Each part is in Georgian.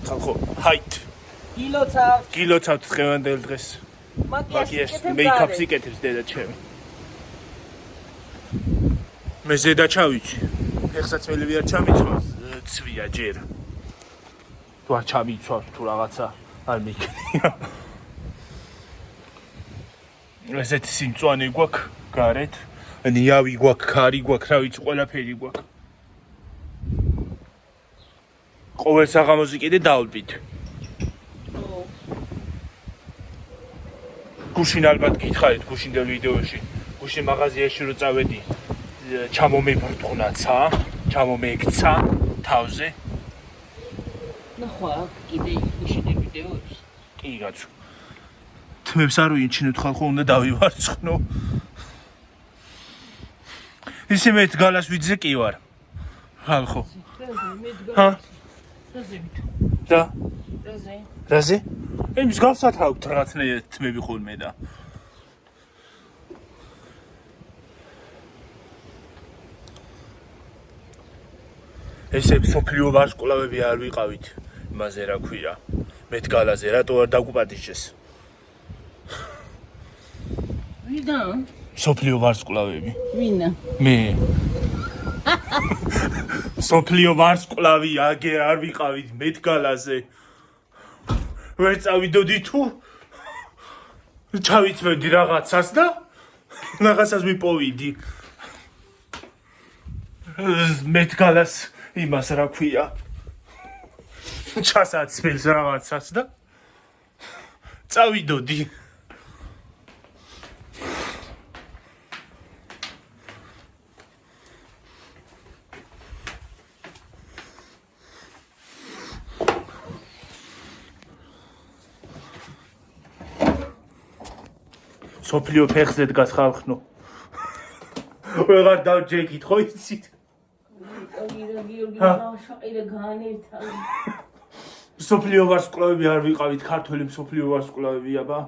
ხალხო, ჰაით. გილოცავთ დღევანდელ დღეს. მაკიაჟს მეიქაპს იკეთებს დედა ჩემი. მე ზედა ჩავიცი. ფეხსაცმელები არ ჩამიცვავს, ცვია ჯერ. თუ არ ჩამიცვავს თუ რაღაცა არ მიქნია. ესეთი სიმწვანე გვაქვს გარეთ. ნიავი გვაქვს, ქარი გვაქვს, რა ვიცი, ყველაფერი გვაქვს. ყოველ საღამოზე კიდე დავდით. გუშინ ალბათ გითხარით გუშინდელ ვიდეოში. გუშინ მაღაზიაში რო წავედი, ჩამომებრტყნაცა, ჩამომექცა თავზე. ნახვა, კიდე გუშინდელ ვიდეოში. კი, კაცო. თმებს არ ვინჩინოთ ხალხო, უნდა დავივარცხნო. ისე მე გალას ვიძე კი ვარ. ხალხო. ჰა? და? რაზე? იმის გავსათ აქვთ რაღაცნაირად თმები ხოლმე და. ესე სოფლიო ვარსკვლავები არ ვიყავით. იმაზე რა ქვია. მეთ გალაზე რატო არ დაგუპატიჟეს? ვინა? სოფლიო ვარსკვლავები. ვინა? მე. სოფლიო ვარსკვლავი აგერ არ ვიყავით მეთ გალაზე. ვერ წავიდოდი თუ ჩავიწმევდი რაღაცას და რაღაცას ვიპოვიდი. მეთ გალას იმას რა ქვია. ჩასაცმელს რაღაცას და წავიდოდი. სოფლიო ფეხზე დგას ხალხნო. ვეღარ დავჯექით ხო იცით? სოფლიო ვარსკვლავები არ ვიყავით, ქართველი სოფლიო ვარსკვლავები აბა.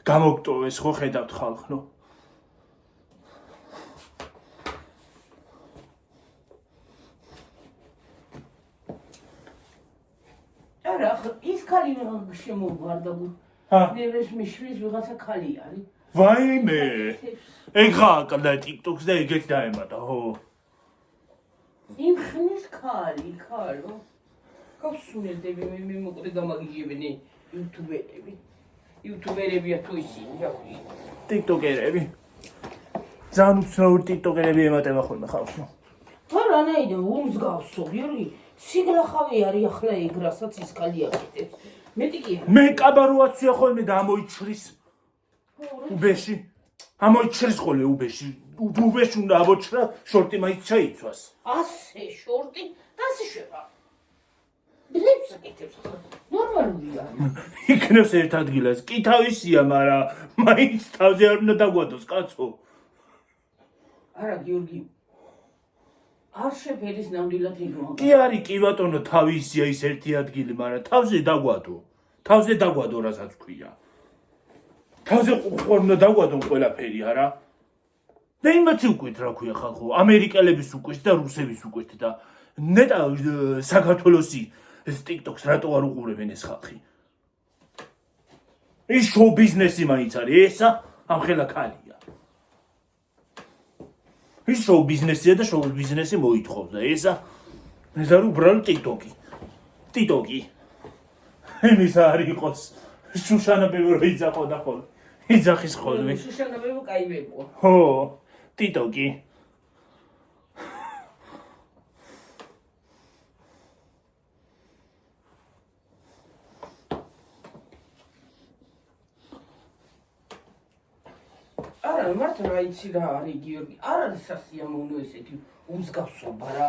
გამოგტოვეს ხო ხედავთ ხალხნო. არა, ის ქალი შემოვარდა. ნერეს მიშვის ვიღაცა ქალი არის. ვაიმე. ეხა აკლდა TikTok-ს და ეგეთ დაემატა, ხო? იმ ხნის ქალი, ქალო. გავსუნედები მე მოკლე გამაგიჟებინე იუთუბერები. იუთუბერებია თუ ისინი, რა ქვია. TikTok-ერები. ძალიან უცნაური TikTok-ერები ემატება ხოლმე ხალხო. რანაირად უმსგავსო, გიორგი, სიგლახავი არის ახლა ეგ, რასაც ის ქალი აკეთებს. მეტი კი არა. მე კაბაროაცია ხოლმე და ამოიჩრის. უბეში. ამოიჩრის ხოლმე უბეში. უბეში უნდა ამოჩრა, შორტი მაინც ჩაიცვას. ასე შორტი და ასე შევა. ბლებს აკეთებს ახლა. ნორმალურია. იქნებს ერთ ადგილას. კი თავისია, მაგრამ მაინც თავზე არ უნდა დაგვადოს, კაცო. არა, გიორგი. არ შეფერის ნამდვილად იგმო. კი არის, კი ბატონო, თავისია ის ერთი ადგილი, მაგრამ თავზე დაგვადო. თავზე დაგვადო, რასაც ქვია. თავზე ყურ უნდა დაგვადონ ყველაფერი, არა? და იმათი უკვით რა ქვია ხალხო, ამერიკელების უკვით და რუსებისკვით და ნეტა საქართველოსი ეს TikTok-ს რატო არ უყურებენ ეს ხალხი? ის შოუ ბიზნესი მაინც არის, ესა ამ ხელა ქალია. ის შოუ ბიზნესია და შოუ ბიზნესი მოითხოვს და ეს არის უბრალოდ TikTok-ი. TikTok-ი. იმის არ იყოს. შუშანა ბებრო იძახო და ხოლმე. იძახის ხოლმე. შუშანა ბებრო კაი ვიყო. ხო, TikTok-ი. არა, მართლა რა იცი რა არის გიორგი. არ არის სასიამოვნო ესეთი უმსგავსობა რა.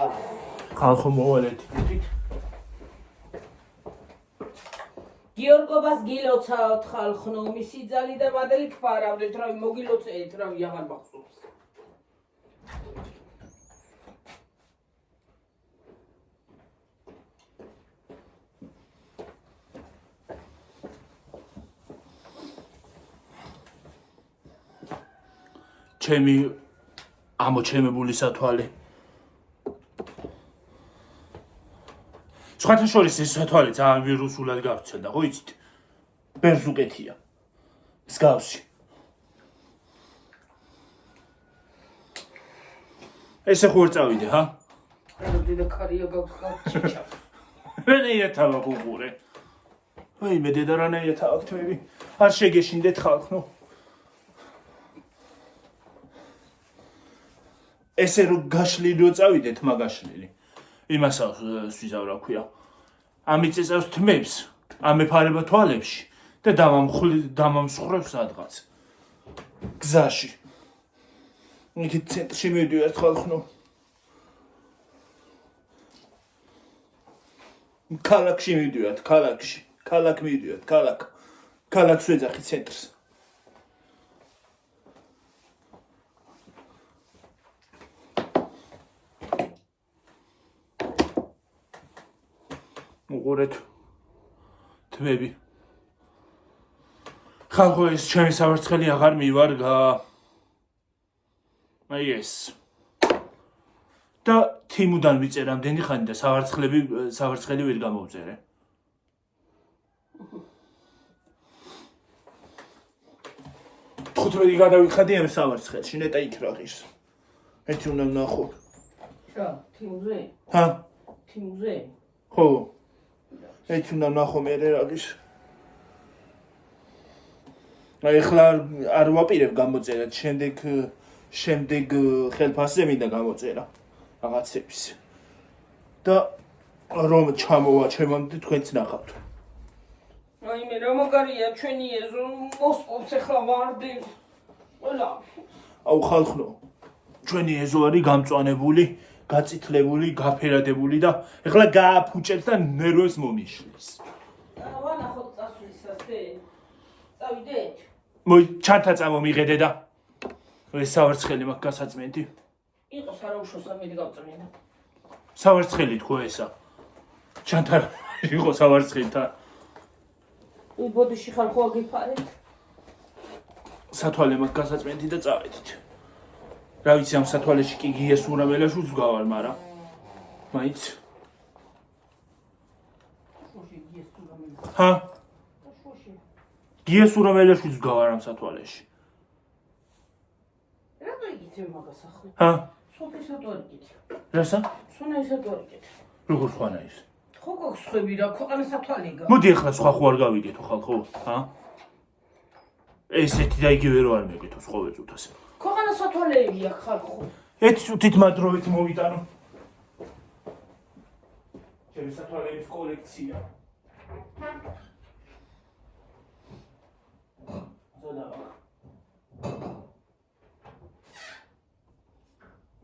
ხალხო მოვალეთ იქით. გიორგობას გილოცავთ ხალხნო, მისი ძალი და მადელი გფარავდეთ, რა მოგილოცეთ, რა აღარ მახსოვს. ჩემი ამოჩემებული სათვალე. სხვათა შორის ეს სათვალე ძალიან ვირუსულად გავრცელდა, ხო იცით? ბერს უკეთია. მსგავსი. ესე ხო ვერ წავიდე, ჰა? დედა ქარია გაჩიჩა. რანაირად თავა გუღურე. აი მე დედა რანაირად თავა თვები. არ შეგეშინდეთ ხალხო. ესე რო გაშლილი რო წავიდეთ მაგაშლილი. იმასაც ვიზავ რა ქვია. ამით წესავს თმებს, ამეფარება თვალებში და დამამსხვრევს სადღაც. გზაში. იქით ცენტრში მივიდივართ ხალხო. ქალაქში მივიდივართ, ქალაქში. ქალაქ მივიდივართ, ქალაქ. ქალაქს ვეძახი ცენტრს. უყურეთ თმები. ხალხო ეს ჩემი სავარცხელი აღარ მივარგა. აი ეს. და თიმუდან ვიწერ ამდენი ხანი და სავარცხელი ვერ გამოვწერე. ხუთმეტი გადავიხადი ამ სავარცხელში, ნეტა იქ რა ღირს. ერთი უნდა ვნახო. რა, თიმზე? ჰა? თიმზე? ხო. ერთი უნდა ვნახო მე რა ღირს. აი ხლა არ ვაპირებ გამოწერა, შემდეგ ხელფასზე მინდა გამოწერა რაღაცების. და რომ ჩამოვა ჩემამდე თქვენც ნახავთ. აი მე რა მაგარია ჩვენი ეზო მოსკოვს ახლა ვარდებს. ყველა. აუ ხალხო, ჩვენი ეზო არის გამწვანებული, გაწითლებული, გაფერადებული და ახლა გააფუჭებს და ნერვებს მომიშლის. ვანახოთ წასვლისასე. წავიდეთ. მოი ჩანთა წამომიღედე და ეს სავარცხელი მაქვს გასაწმენდი. იყოს არაუშავს ამით გავწმენდა. სავარცხელი თქო ესა. ჩანთა იყო სავარცხელთან. ბოდიში ხარ ხო აგიფარეთ? სათვალე მაქვს გასაწმენდი და წავედით. რა ვიცი ამ სათვალეში კი გიეს ურამელაშვილს ვგავარ, მაგრამ მაინც ჰა? გიეს ურამელაშვილს ვგავარ ამ სათვალეში. რატო იგით მაგას ახლა? ჰა? სოფლისად არ იგით. რასა? სუნაისად არ იგით. როგორ ხანა ის? ხო გახსხვები რა, ქვეყანა სათვალეა. მოდი ახლა სხვა ხო არ გავიგეთო ხალხო, ჰა? ესეთი და იგივე რო არ მეკითხო სხვა ვეწუთას. ქვეყანა სათვალეები აქვს ხალხო. ერთი თვით მადროვით მოვიტანო. ჩემი სათვალეების კოლექცია. ზოდავა.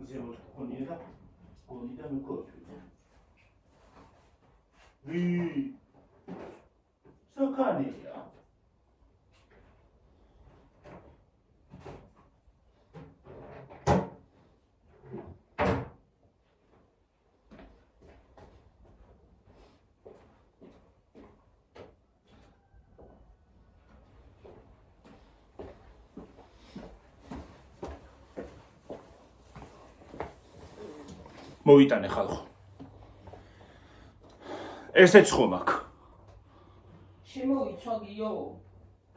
ზემოთ ხონია და გონიდა მეკოჩვი. საკანია. მოვიტანე ხალხო. ესეც ხომ აქ. შემოვიცვა გიო.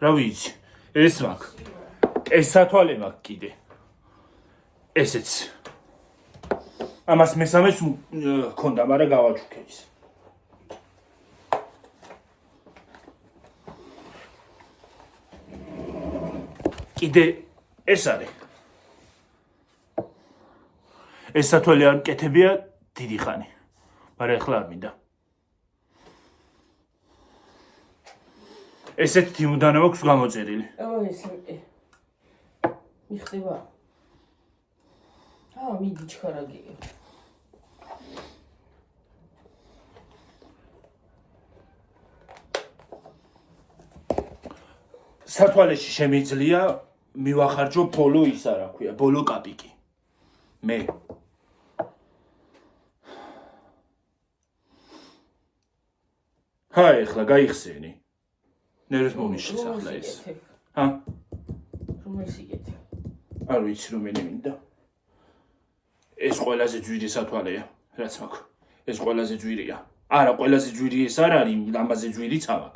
რა ვიცი, ეს მაქვს. ეს სათვალე მაქვს კიდე. ესეც. ამას მესამეს ქონდა, მაგრამ გავაჩუქე ის. კიდე ეს არის. ეს სათვალე არ მკეთებია დიდი ხანი. მაგრამ ახლა არ მინდა. ესეთ თიმუდანა მაქვს გამოწერილი. ეს მიხდება. მიდი ჩქარაგია. სათვალეში შემიძლია მივახარჯო ბოლო ისა რა ქვია, ბოლო კაპიკი. მე ჰაი, ახლა გაიხსენი. ნერვს მომიშლის ახლა ეს. ჰა? რომელს იგეთ? არ ვიცი რომელი მინდა. ეს ყველაზე ძვირი სათვალეა, რაც მაქვს. ეს ყველაზე ძვირია. არა, ყველაზე ძვირი ეს არ არის, ამაზე ძვირიც ამაკ.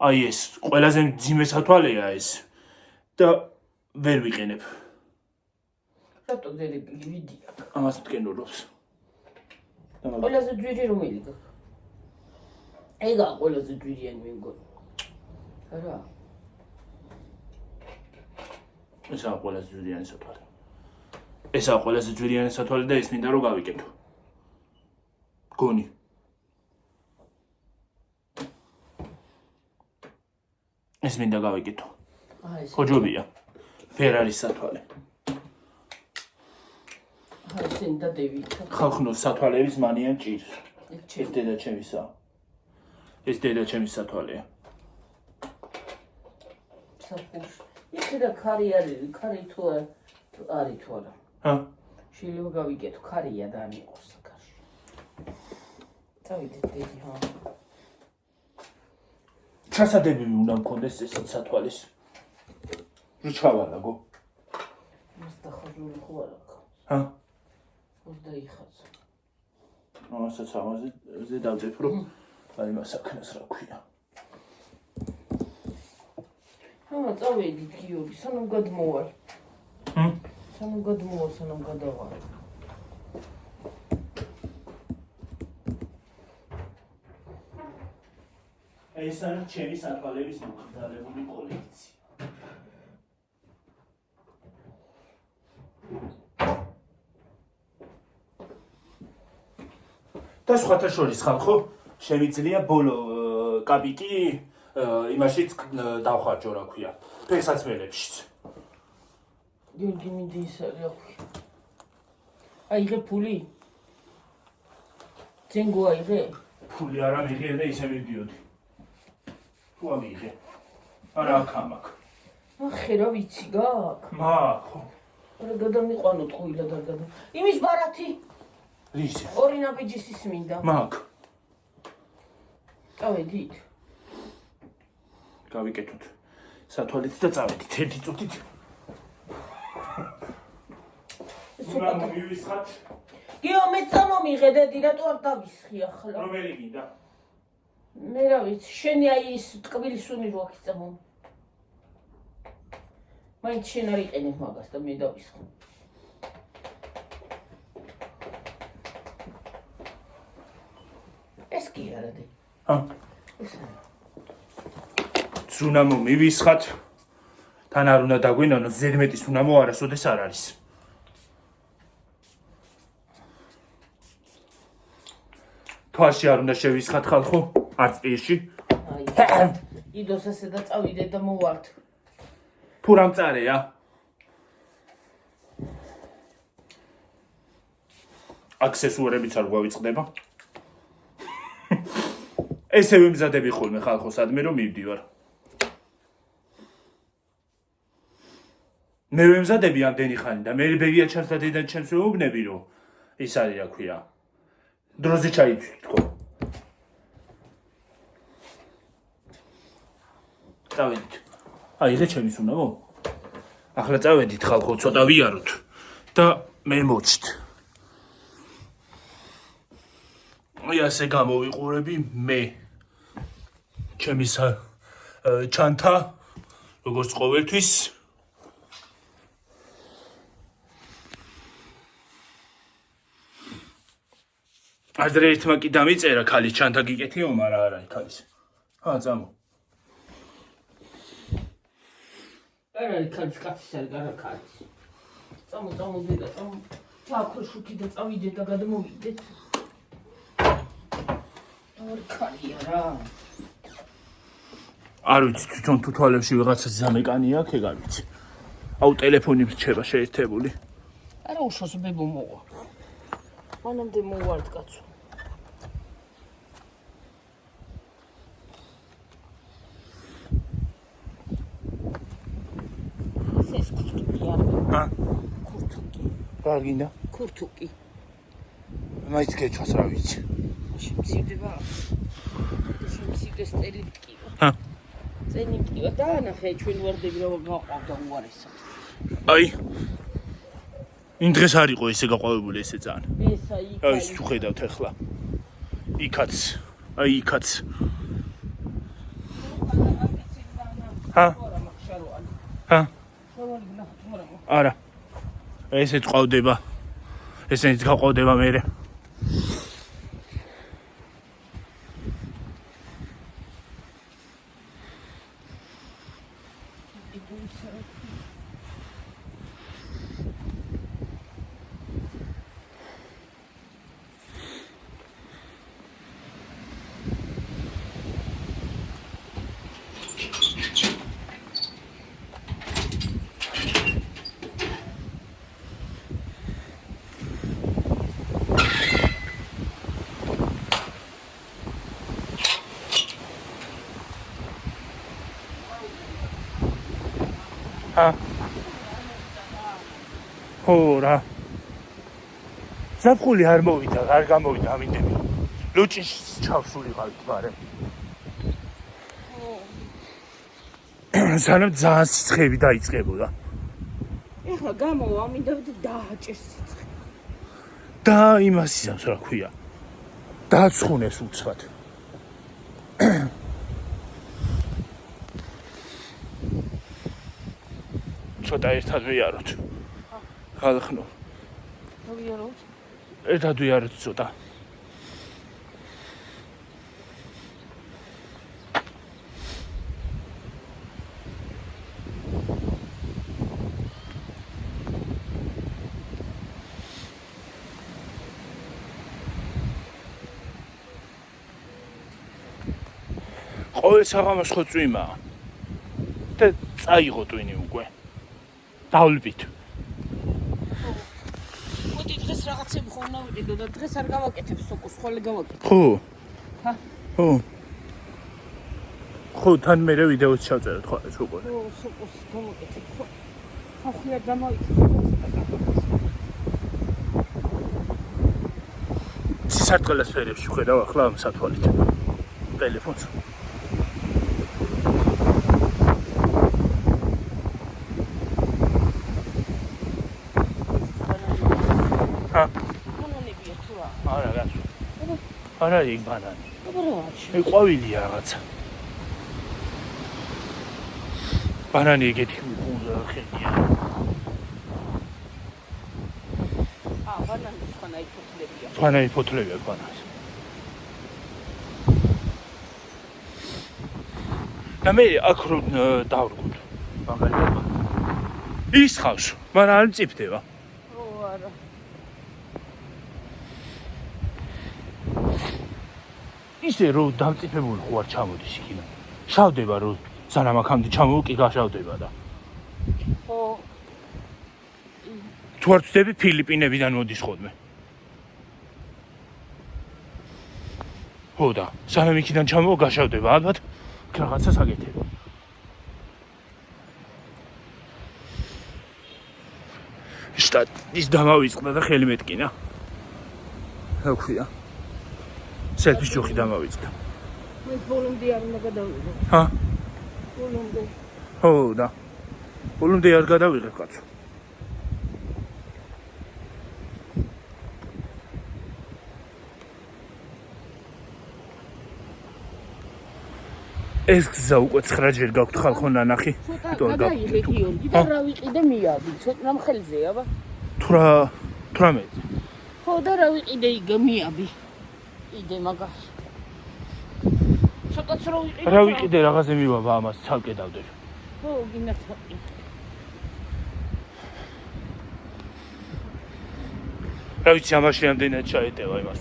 აი ეს, ყველაზე მძიმე სათვალეა ეს. და ვერ ვიყენებ. რატო დედები ვიდია? ამას მტკენურობს. ყველაზე ძვირი რომელი გა? ეგა ყველაზე ძვირიანი მე მგონი. არა. ესაა ყველაზე ძვირიანი სათვალე. ესაა ყველაზე ძვირიანი სათვალე და ეს მინდა რომ გავიკეთო. გონი. ეს მინდა გავიკეთო. ეს ხოჯობია. ფერარის სათვალე. სენ და დევი. ხალხნოს სათვალეების მანიან ჭირს. ეს ეს დედა ჩემისა. ეს დედა ჩემის სათვალეა. საფუშ. იქა ქარი არის, ქარი თუ არის თუ არა. ჰა? შეიძლება გავიკეთო ქარია და არ იყოს საქართველოში. წავიდეთ დედი ხო? ჩასადებები უნდა მქონდეს ესეთ სათვალეს. რო ჩავალაგო. მას დახაზული ხო არა? ჰა? დაიხაცა. ამასაც ამაზე დავდებ რომ აი მას აქნას რა ქვია. წავედით გიორგი, სანამ გადმოვალ. სანამ გადმოვალ, სანამ გადავალ. ეს არის ჩემი სათვალეების მომხდარებული კოლექცია. და სხვათა შორის ხალხო, შემიძლია ბოლო კაპიკი იმაშიც დავხარჯო რა ქვია. ფესაცველებშიც. გიორგი მინდა ის არის აღვი. აიღე ფული? ძენ გვაიღე? ფული არა მიღე და ისე მივდიოდი. თუ ამიღე. არა აქ ამაკ. ახე რა ვიცი გააკ? ხო. არა გადამიყვანოთ ყვილა და გადა. იმის ბარათი? რისი? ორი ნაბიჯის ის მინდა. მაგ. წავედით. გავიკეთოთ. სათვალით და წავედით ერთი წუთით. უნდა მივისხათ. გიო მე წამომიღე დედი რატო არ დავისხი ახლა? რომელი გინდა? მე რა ვიცი, შენი აი ის ტკბილი სუნი რო აქ წამო. მაინც შენ არ იყენებ მაგას და მე დავისხო. ეს კი არა დი. ჰა? სუნამო მივისხათ. თან არ უნდა დაგვენანოს ზედმეტი სუნამო არასოდეს არ არის. თვალში არ უნდა შევისხათ ხალხო, არც პირში. აი. იდოს ასე და წავიდე და მოვარდ. თუ რა მწარეა? აქსესუარებიც არ გვავიწყდება. ესე ვიმზადები ხოლმე ხალხო სადმე რომ მივდივარ. მე ვიმზადები ამდენი ხანი და მე ბებია ჩემს და დედა ჩემს ვეუბნები რომ ის არის რა ქვია. დროზე ჩაითქო. წავედით. აიღე ჩემი სუნამო. ახლა წავედით ხალხო ცოტა ვიაროთ და მე მოჩთ. აი ასე გამოვიყურები მე ჩემი ჩანთა როგორც ყოველთვის ადრე ერთმა კი დამიწერა ქალის ჩანთა გიკეთიო, მაგრამ არ არის ქალის. წამო. არ არის ქალის კაცის არ არა ქალის. წამო დედა, წამო. ჩააქრო შუქი და წავიდე და გადმოვიდეთ. არ ქალია რა. არ ვიცი თვითონ თუ თვალებში ვიღაცა ზამეკანი აქვს, ეგ არ ვიცი. აუ ტელეფონი რჩება შეერთებული. არა უშოს ბებო მოვა. მანამდე მოვარდ კაცო. ეს კურთუკი არა. ჰა? კურთუკი. რა გინდა? კურთუკი. მაინც გეჩვას რა ვიცი. შემცირდება. შემცირდეს წერილკი. ჰა? წერილკი და ნახე ჩვენ ვარდები რომ გაყავდა უარესად. აი. იმ დღეს არ იყო ესე გაყვავებული ესე ძალიან. ესა იქ. აი ის თუ ხედავთ ახლა. იქაც, აი იქაც. ჰა? ჰა? არა. ესეც ყავდება. ესეც გაყვავდება მერე. ჰა? ხო რა. საფხული არ მოვიდა, არ გამოვიდა ამინდები. ლუჭის ჩავსულიყავით ბარემ. სანამ ძალიან სიცხეები დაიწყებოდა. ეხლა გამოვა მინდა დააჭერს სიცხე. და იმას ისავს რა ქვია. დაცხუნეს უცხად. ცოტა ერთად ვიაროთ. ხალხნო. ვიაროთ. ერთად ვიაროთ ცოტა. ყოველ საღამოს ხო წვიმაა და წაიღო ტვინი უკვე დავლებით მოდი დღეს რაღაცები ხომ ნავიდე და დღეს არ გავაკეთებ სოკოს ხოლე გავაკეთებ ხო ჰა ხო თან მე ვიდეოც ჩავწეროთ ხო სოკოს ხო სოკოს გავაკეთებ ხო ახლა გამოვიწე სისარტყელას ფერებში ხედავ ახლა ამ სათვალით ტელეფონს არა იქ ბანანი. მე ყვავილია რაღაცა. ბანანი ეგეთი ხერხია. ბანანი ხანაი ფოთლებია. ხანაი ფოთლებია ბანანს. და მე აქ რო დავრგოთ. მაგალითად. ის ხავს, მაგრამ არ მწიფდება. ო არა. ისე რომ დამწიფებული ხო არ ჩამოდის იქიდან. შავდება რომ სანამ აქამდე ჩამოვუკი გაშავდება და. ხო. თუ არ ვწდები ფილიპინებიდან მოდის ხოლმე. ხო და სანამ იქიდან ჩამოვა გაშავდება ალბათ რაღაცას აკეთებ. შტატის დამავიწყდა და ხელი მეტკინა. რა ქვია? სელფის ჯოხი დამავიწყდა. მე ბოლომდე არ უნდა გადავიღო. ჰა? ბოლომდე. ხო და. ბოლომდე არ გადავიღებ კაცო. ეს გზა უკვე 9 ჯერ გაქვთ ხალხო ნანახი. იმიტომ გადაიღე გიორგი და რა ვიყიდე მიადი. ცოტა მხელზეა ბა. თუ რა მე. ხო და რა ვიყიდე იგ მიაბი. იდე მაგას. ცოტაც რა ვიყიდე. რა ვიყიდე რაღაცე მივაბა ამას ცალკე დავდებ. ხო, გინდა ცოტა. რა ვიცი ამაში ამდენად ჩაეტევა იმას.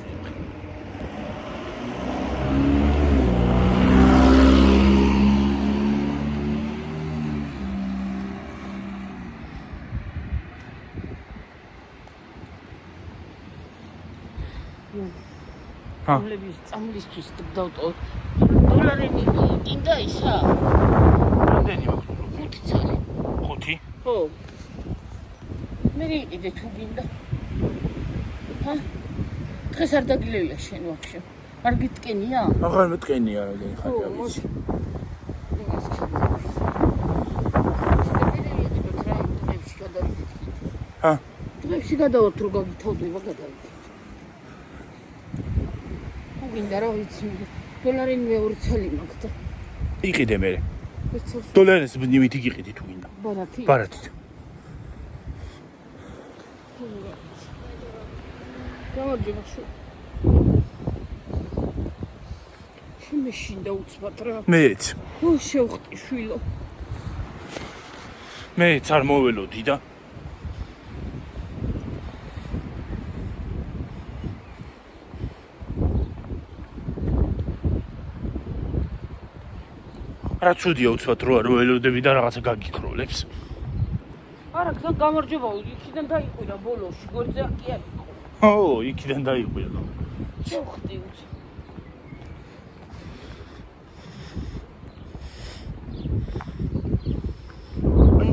რომლების წამლისთვის დავტოვ დოლარი მინდა ისა რამდენი მაქვს 5 წელი 5 ხო მე ვიყიდე თუ გინდა ჰა დღეს არ დაგილევია შენ ვაფშე არ გიტკენია აღარ მეტკენია რა ხარ ვიცი ჰა დღეში გადავართ რო გაგითოვდება გადავიდეთ. გინდა რა ვიცი დოლარი მეორე ცალი მაქვს და იყიდე მე ეცოს დოლარს ნივით იყიდი თუ გინდა ბარათით გამარჯობა შემეშინდა უცბად რა მეც შევხტი შვილო მეც არ მოველოდი და რა ცუდია უცბად რო არ ველოდები და რაღაცა გაგიქროლებს არა თან გამარჯობა იქიდან დაიყვირა ბოლოში გორზე კი არ იყო ო იქიდან დაიყვირა შევხტი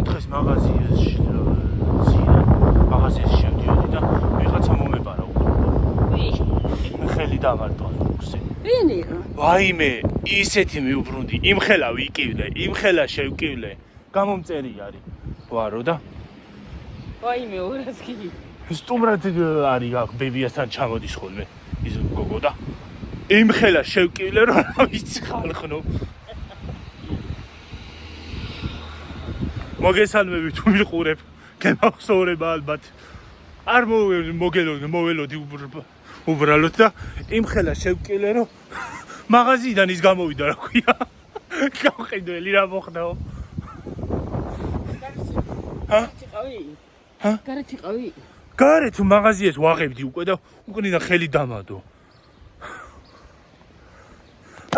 დღეს მაღაზიაში შევდიოდი და ვიღაცა მომეპარა უკვე ხელი დამარტყა ზურგზე ვინია ვაიმე ისეთი მიუბრუნდი იმ ხელა ვიკივლე იმ ხელა შევკივლე გამომწერი არის ვარო და ვაიმე ორას კი სტუმრად არის აქ ბებიასთან ჩამოდის ხოლმე ის გოგო და იმ ხელა შევკივლე რომ რა ვიცი ხალხნო მოგესალმები თუ მიყურებ გემახსოვრება ალბათ არ მოველოდი უბრალოდ და იმ ხელა შევკილე რომ მაღაზიიდან ის გამოვიდა რა ქვია გავყიდველი რა მოხდაო გარეთ იყავი გარე თუ მაღაზიას ვაღებდი უკვე და უკნიდან ხელი დამადო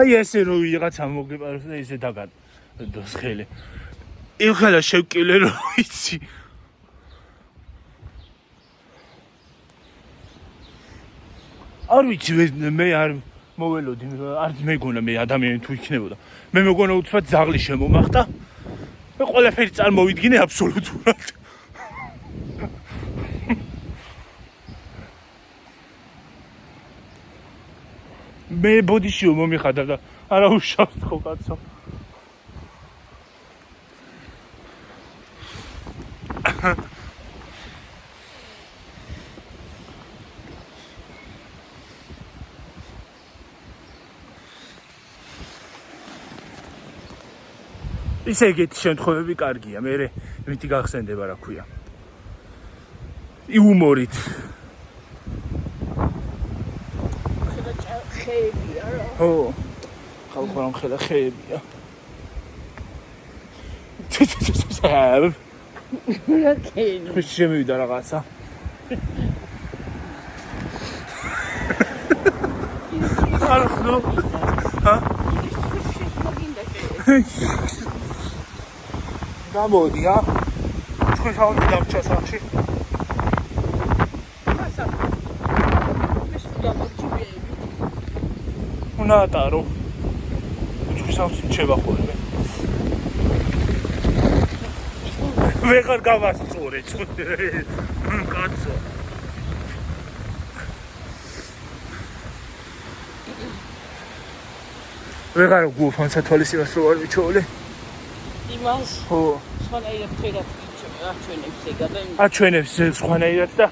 აი ესე რო ვიღაცა მოგეპაროს და ესე დაგადოს ხელი იმ ხელა შევკილე რომ იცი არ ვიცი მე არ მოველოდი არც მეგონა მე ადამიანი თუ იქნებოდა მე მეგონა უცბად ძაღლი შემომახტა მე ყველაფერი წარმოვიდგინე აბსოლუტურად მე ბოდიშიო მომიხადა და არა უშავს ხო კაცო ისე ეგეთი შემთხვევები კარგია მე მითი გახსენდება რა ქვია იუმორით ხეებია რა ო ხალხო რომ ხელა ხეებია რა კენი შემივიდა რაღაცა ხალხო გამოდი თქვენ შევდი დამჭა სახში უნდა ატარო თქვენ შევდი ჩება ხოლმე ვეღარ გავასწორე კაცო ვეღარ გუფანსა თვალისწინას რო არ ვიცოვლე იმას ხო სხვანაირად ფერად აჩვენებს ეგა და აჩვენებს სხვანაირად და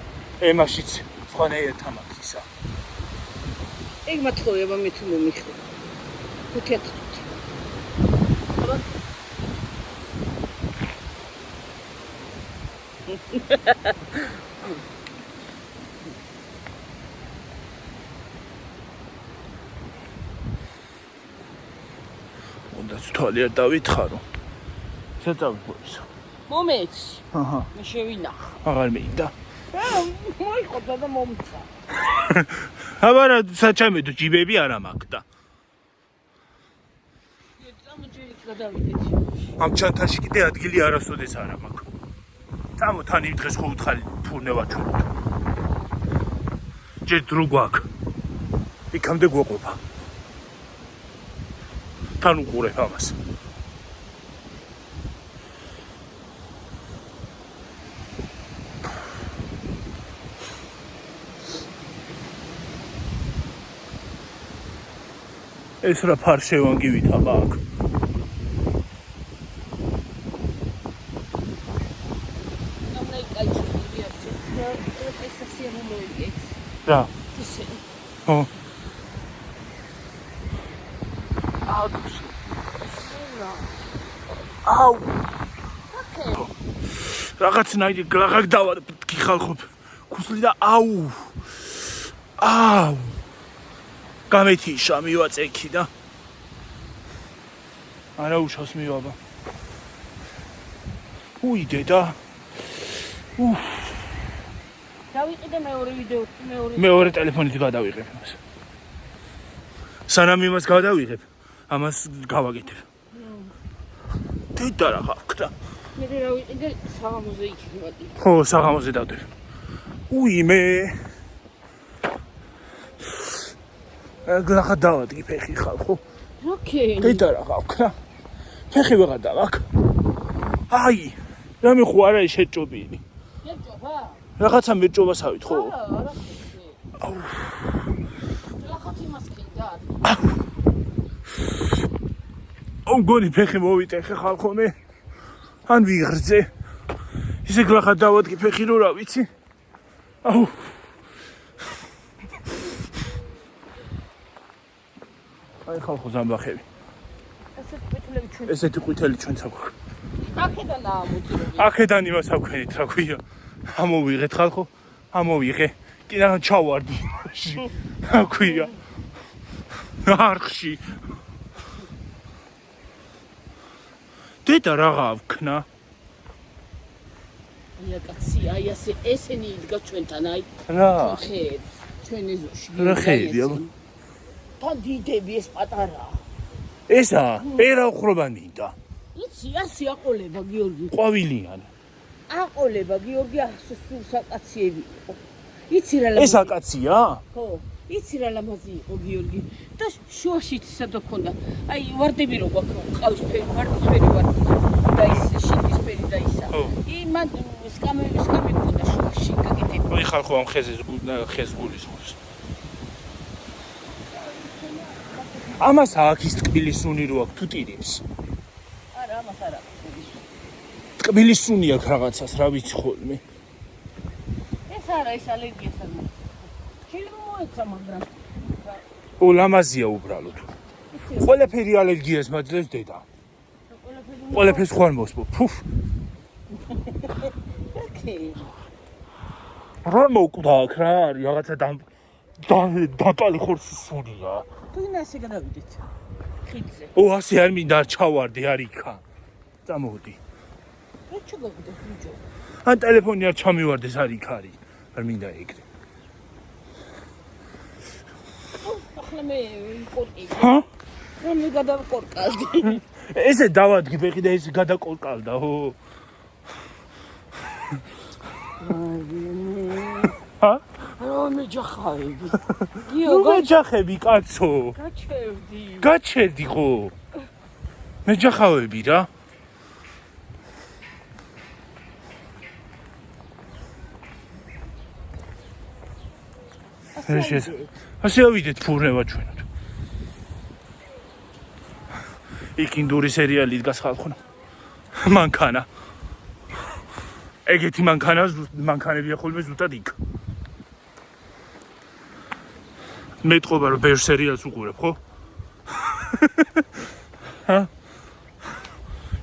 ემაშიც სხვანაირად თამაქისა ეგ მათხოვება მე თუ მომიხდა 5 უნდა თვალი არ დავითხარო შეწავიდო მომეც აჰა მე შევინახა აღარ მეიდა მოიყოფა და მომცა აბარა საჩამედო ჯიბები არ მაქვს და წამოჯერი გადავიდეთ ამ ჩანთაში კიდე ადგილი არასოდეს არ მაქვს წამო თან იმ დღეს ხო უთხარი თურნე ვაჩვენოთ ჯერ დრო გვაქვს იქამდე გვეყოფა თან უყურებ ამას ეს რა ფარშევანგივითა მაგ რა ისინი. ხო აუში. ისინი. აუ ოკეი. რაღაცნაირი გლაღაკ დავადგი ხალხო ქუსლი და აუ გამეთიშა მივაწექი და არა უშავს მივაბა უი დედა დავიყიდე მეორე ვიდეო, მეორე ტელეფონით გადავიღებ მას სანამ იმას გადავიღებ ამას გავაკეთებ დედა რა ხარ მე დავიყიდე საღამოზე იქნები. ხო საღამოზე დავდებ უი მე გლახა დავადგი ფეხი ხალხო ოკეი. დედა რა ხარ ფეხი ვეღარ დავაკ აი რამე ხო არა შეჭობინი შეჭობა? რაღაცა მეჭობასავით ხო არა ხე. აუ. ლახათი მასკინდა. აუ გონი ფეხი მოვიტეხე ხალხო მე ან ვიღრძე ისე გლახა დავადგი ფეხი რო რა ვიცი აუ აი ხალხო ზამბახები ესეთი ყვითელი ჩვენც აქვს აქედან ამოწირები. აქედან იმას აქვენით რა ქვია ამოვიღეთ ხალხო ამოვიღე კი რა ჩავარდი რა ქვია არხში დედა რაღა ვქნა აი კაცი, აი ასე ესენი იდგა ჩვენთან, აი. რა ხეებს, ჩვენ ეზოში. რა ხეები აბა თან დიდები ეს პატარა. ესა ერა უხრობანიდა იცი, ასე აყოლება გიორგი. ყვავილიან აყოლება გიორგი ასე სულ საკაციები იყო. იცი რა ეს აკაცია ხო, იცი რა ლამაზი იყო გიორგი. და შუაში ისედო ქონდა. აი ვარდები რო გვაქვს, ყავისფერი, ვარდისფერი ვარდი და ის შინდისფერი და ისა. იმან სკამი ქონდა შუაში გაკეთებული. ოი ხალხო ამ ხეს გულისხმობს ამას აქ ის ტკბილის სუნი რო აქვს თუ ტირებს არა, ამას არა. ტკბილის სუნი აქვს რაღაცას რა ვიცი ხოლმე ეს არა, ეს ალერგიას არ მოიწონს. შეიძლება მოეცა, მაგრამ ო ლამაზია უბრალოდ ყველაფერი ალერგიას მაძლევს დედა ყველაფერს ხوار მოსპო ფუფ ოკეი. რა მოკვდა აქ რა არის რაღაცა დატალი ხორცის სუნია თუ ინა ესე გადავიდეთ. ხიდზე. ო ასე არ მინდა არ ჩავარდი არ იქა წამოდი რა ჩაგაგდეს ბიჭო? ან ტელეფონი არ ჩამივარდეს არ იქ არის არ მინდა ეგრე ახლა მე ვიყორკი. ჰა რომ მე გადავყორკალდი. ესე დავადგი ფეხი და ეს გადაკოლკალდა ო ჰა რომ მეჯახავები. ნუ მეჯახები კაცო გაჩერდი. გაჩერდი ხო მეჯახავები რა ასე ავიდეთ ფურნება ჩვენად იქ ინდური სერიალი დგას ხალხო მანქანა ეგეთი მანქანებია ხოლმე ზუსტად იქ მეტყობა რომ ბევრ სერიალს უყურებ ხო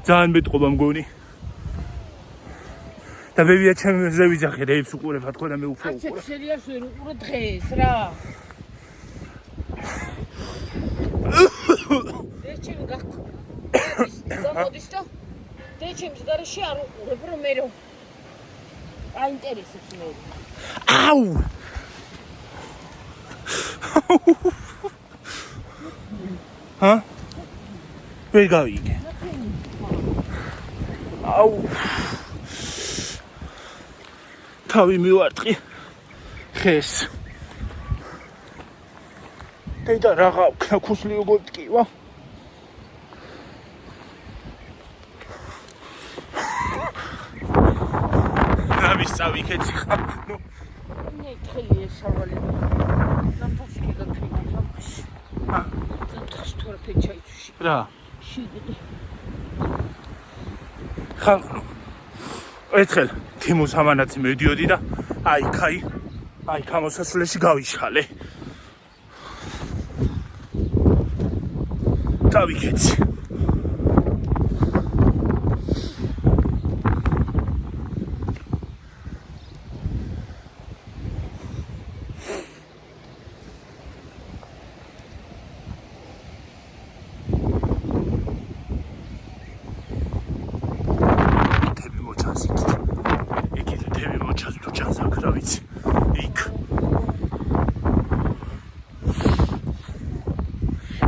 ძალიან მეტყობა მგონი და ბებია ჩემზე ვიძახე რეებს უყურებად ხო და მე უფრო აჩე სერიალს ვერ უყურე დღეს რა. დეჩემ გაქო. გამოდის და დეჩემს გარეშე არ უყურებ რომ მე რომ აინტერესებს მე. აუ ჰა ვერ გავიგე აუ თავი მივარტყი ხეს დედა რაღა ვქნა ქუსლი როგორ ტკივა რა მისწავი ქეცი ხარ ნუ მე თხელი ესავალი. ზამთარში გაქრინა ზამთარში. ზამთარში თორე ფეჩაიში. რა შიგნი. ხალხო ერთხელ თიმუს ამანაცი მედიოდი და აი აი გამოსასვლელში გავიშალე. დავიქეცი.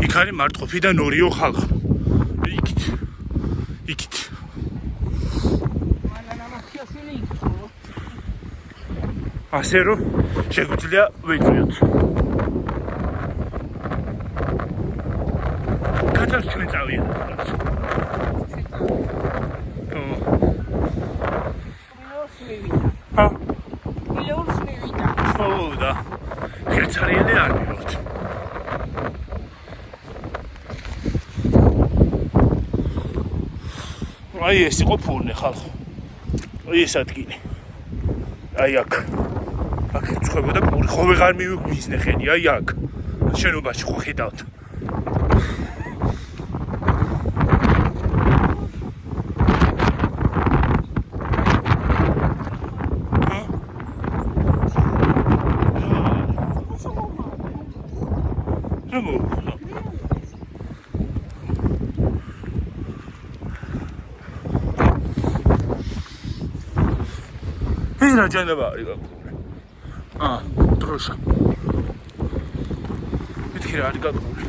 იქ არის მარტყოფი და ნორიო ხალხი. იქით. ასე რომ შეგვიძლია ვეწვიოთ. კატალს ჩვენ წავიდეთ. ჰა? მილეულს მივიდა. ო და ხერცარიელი არ მივიღოთ. აი ეს იყო ფურნე ხალხო. აი ეს ადგილი. აი აქ. აქ ცხებოდა პური ხო ვეღარ მივიზნე ხედი, აი აქ. შენობაში ხო ხედავთ. რა ჯანაბა არის გაკურული. დროშა. მეთქი რა არის გაკურული.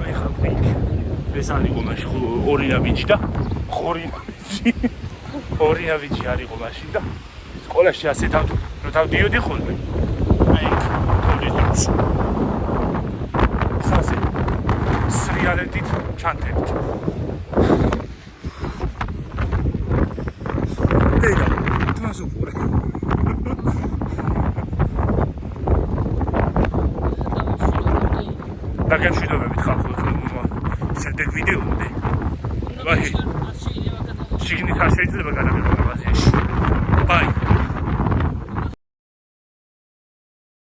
აი ხალხი. ეს არის გომაში ორი ნაბიჯი და ხორი ნაბიჯი. ორი ნაბიჯი არის გომაში და სკოლაში ასე დავდიოდი ხოლმე. აი იქ თოვლის დროს. სასე სრიალეთით ჩანთებით. დედა, თასუყურე. და გამშვიდობებით ხალხო, შემდეგ ვიდეომდე. ვაი. შიგნით არ შეიძლება გადაგებოდეს.